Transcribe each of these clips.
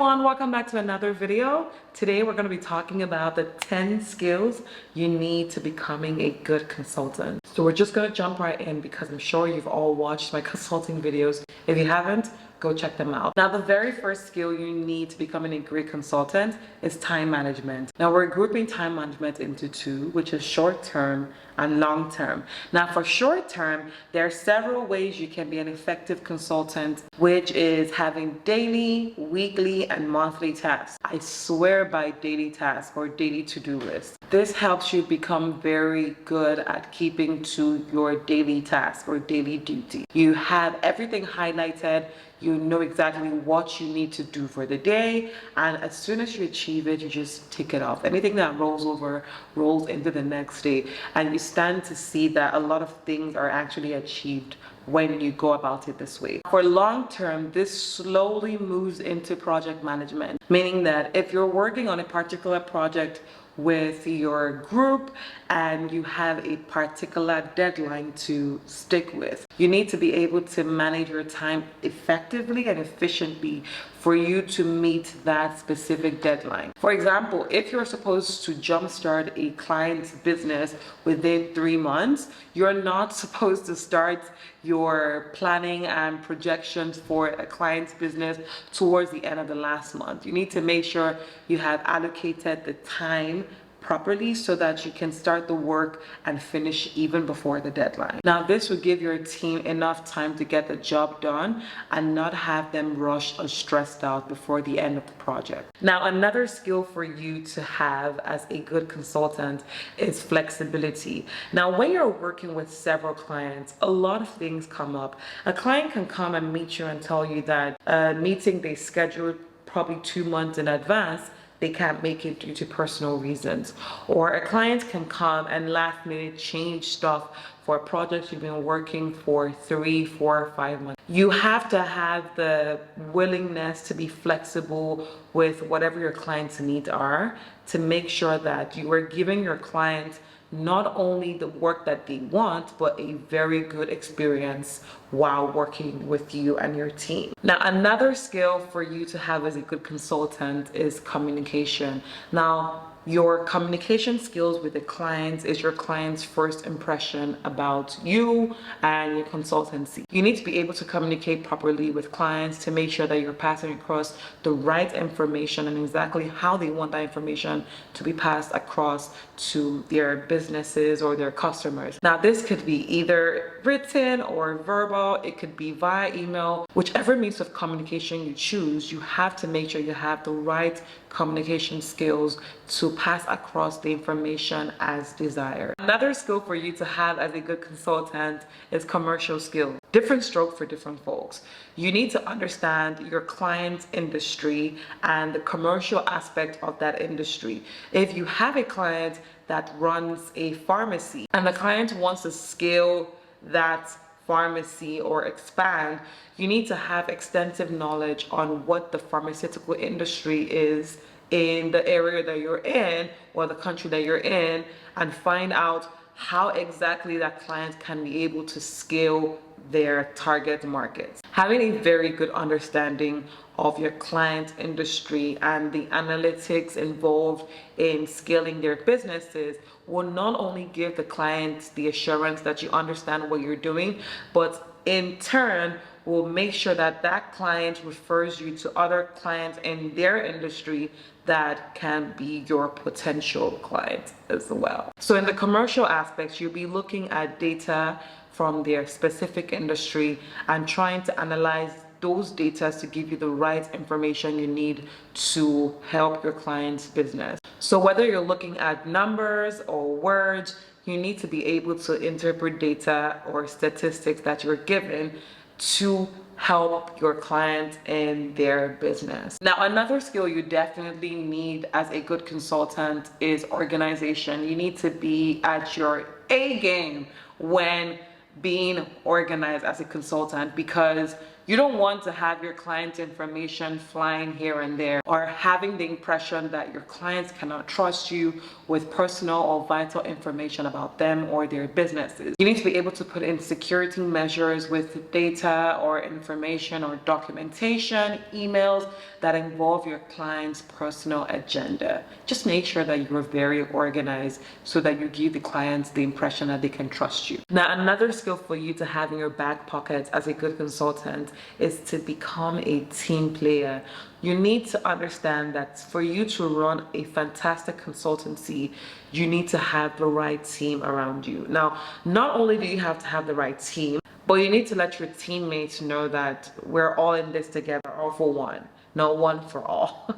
everyone, welcome back to another video. Today we're going to be talking about the 10 skills you need to becoming a good consultant. So we're just going to jump right in because I'm sure you've all watched my consulting videos. If you haven't, go check them out. Now, the very first skill you need to becoming a great consultant is time management. Now, we're grouping time management into two, which is short term and long term. Now, for short term, there are several ways you can be an effective consultant, which is having daily, weekly, and monthly tasks. I swear by daily tasks or daily to-do list. This helps you become very good at keeping to your daily task or daily duty. You have everything highlighted. You know exactly what you need to do for the day, and as soon as you achieve it, you just tick it off. Anything that rolls over rolls into the next day, and you stand to see that a lot of things are actually achieved when you go about it this way. For long term, this slowly moves into project management, meaning that if you're working on a particular project with your group and you have a particular deadline to stick with, you need to be able to manage your time effectively and efficiently for you to meet that specific deadline. For example, if you're supposed to jumpstart a client's business within 3 months, you're not supposed to start your planning and projections for a client's business towards the end of the last month. You need to make sure you have allocated the time properly so that you can start the work and finish even before the deadline. Now, this will give your team enough time to get the job done and not have them rushed or stressed out before the end of the project. Now, another skill for you to have as a good consultant is flexibility. Now, when you're working with several clients, a lot of things come up. A client can come and meet you and tell you that a meeting they scheduled probably 2 months in advance, they can't make it due to personal reasons. Or a client can come and last minute change stuff for a project you've been working for 3, 4, 5 months. You have to have the willingness to be flexible with whatever your client's needs are to make sure that you are giving your client not only the work that they want, but a very good experience while working with you and your team. Now, another skill for you to have as a good consultant is communication. Now, your communication skills with the clients is your client's first impression about you and your consultancy. You need to be able to communicate properly with clients to make sure that you're passing across the right information and exactly how they want that information to be passed across to their businesses or their customers. Now, this could be either written or verbal. It could be via email. Whichever means of communication you choose, you have to make sure you have the right communication skills to pass across the information as desired. Another skill for you to have as a good consultant is commercial skill. Different stroke for different folks. You need to understand your client's industry and the commercial aspect of that industry. If you have a client that runs a pharmacy and the client wants to scale that pharmacy or expand, you need to have extensive knowledge on what the pharmaceutical industry is in the area that you're in or the country that you're in, and find out how exactly that client can be able to scale their target markets. Having a very good understanding of your client industry and the analytics involved in scaling their businesses will not only give the client the assurance that you understand what you're doing, but in turn will make sure that that client refers you to other clients in their industry that can be your potential client as well. So in the commercial aspects, you'll be looking at data from their specific industry and trying to analyze those data to give you the right information you need to help your client's business. So whether you're looking at numbers or words, you need to be able to interpret data or statistics that you're given to help your client in their business. Now, another skill you definitely need as a good consultant is organization. You need to be at your A game when being organized as a consultant, because You don't want to have your client's information flying here and there, or having the impression that your clients cannot trust you with personal or vital information about them or their businesses. You need to be able to put in security measures with data or information or documentation, emails that involve your client's personal agenda. Just make sure that you're very organized so that you give the clients the impression that they can trust you. Now, another skill for you to have in your back pocket as a good consultant is to become a team player. You need to understand that for you to run a fantastic consultancy, you need to have the right team around you. Now, not only do you have to have the right team, but you need to let your teammates know that we're all in this together, all for one, not one for all.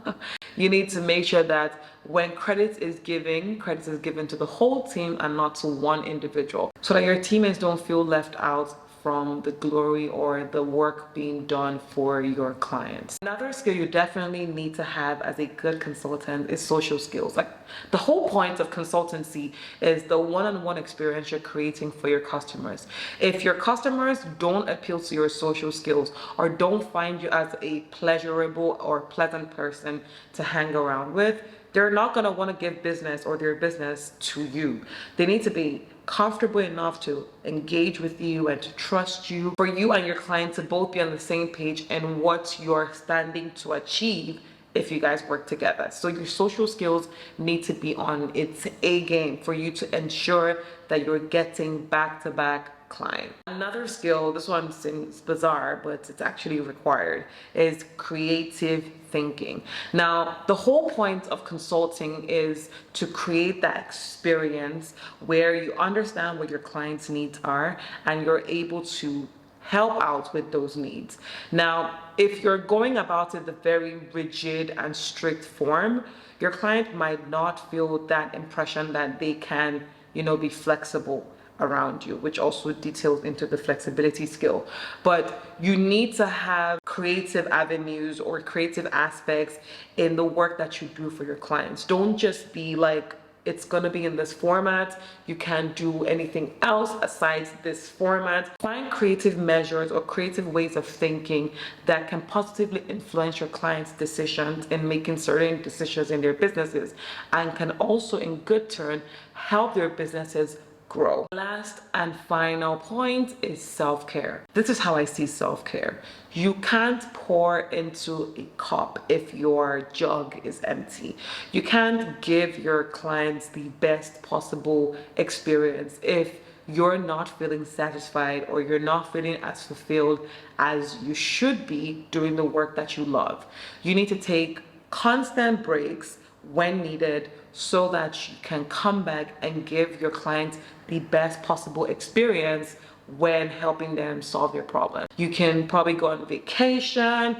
You need to make sure that when credit is given to the whole team and not to one individual, so that your teammates don't feel left out from the glory or the work being done for your clients. Another skill you definitely need to have as a good consultant is social skills. Like, the whole point of consultancy is the one-on-one experience you're creating for your customers. If your customers don't appeal to your social skills or don't find you as a pleasurable or pleasant person to hang around with, they're not going to want to give business or their business to you. They need to be comfortable enough to engage with you and to trust you, for you and your client to both be on the same page and what you're standing to achieve if you guys work together. So your social skills need to be on its A game for you to ensure that you're getting back-to-back client. Another skill, this one seems bizarre, but it's actually required, is creative thinking. Now, the whole point of consulting is to create that experience where you understand what your client's needs are and you're able to help out with those needs. Now, if you're going about it the very rigid and strict form, your client might not feel that impression that they can, be flexible around you, which also details into the flexibility skill. But you need to have creative avenues or creative aspects in the work that you do for your clients. Don't just be like, it's gonna be in this format, you can't do anything else aside this format. Find creative measures or creative ways of thinking that can positively influence your clients' decisions in making certain decisions in their businesses, and can also in good turn help their businesses grow. Last and final point is self-care. This is how I see self-care. You can't pour into a cup if your jug is empty. You can't give your clients the best possible experience if you're not feeling satisfied or you're not feeling as fulfilled as you should be doing the work that you love. You need to take constant breaks when needed so that you can come back and give your clients the best possible experience when helping them solve their problem. You can probably go on vacation,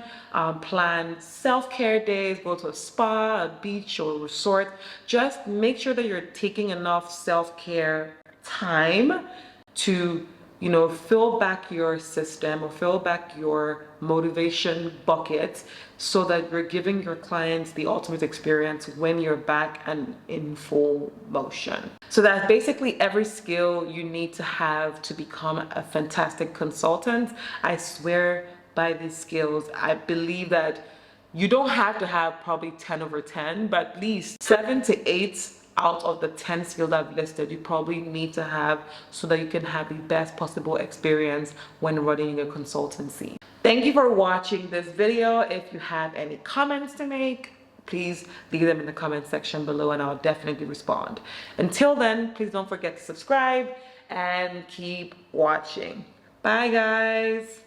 plan self-care days, go to a spa, a beach, or a resort. Just make sure that you're taking enough self-care time to fill back your system or fill back your motivation bucket so that you're giving your clients the ultimate experience when you're back and in full motion. So that's basically every skill you need to have to become a fantastic consultant. I swear by these skills. I believe that you don't have to have probably 10 over 10, but at least 7 to 8 out of the 10 skills I've listed, you probably need to have so that you can have the best possible experience when running your consultancy. Thank you for watching this video. If you have any comments to make, please leave them in the comment section below and I'll definitely respond. Until then, please don't forget to subscribe and keep watching. Bye guys.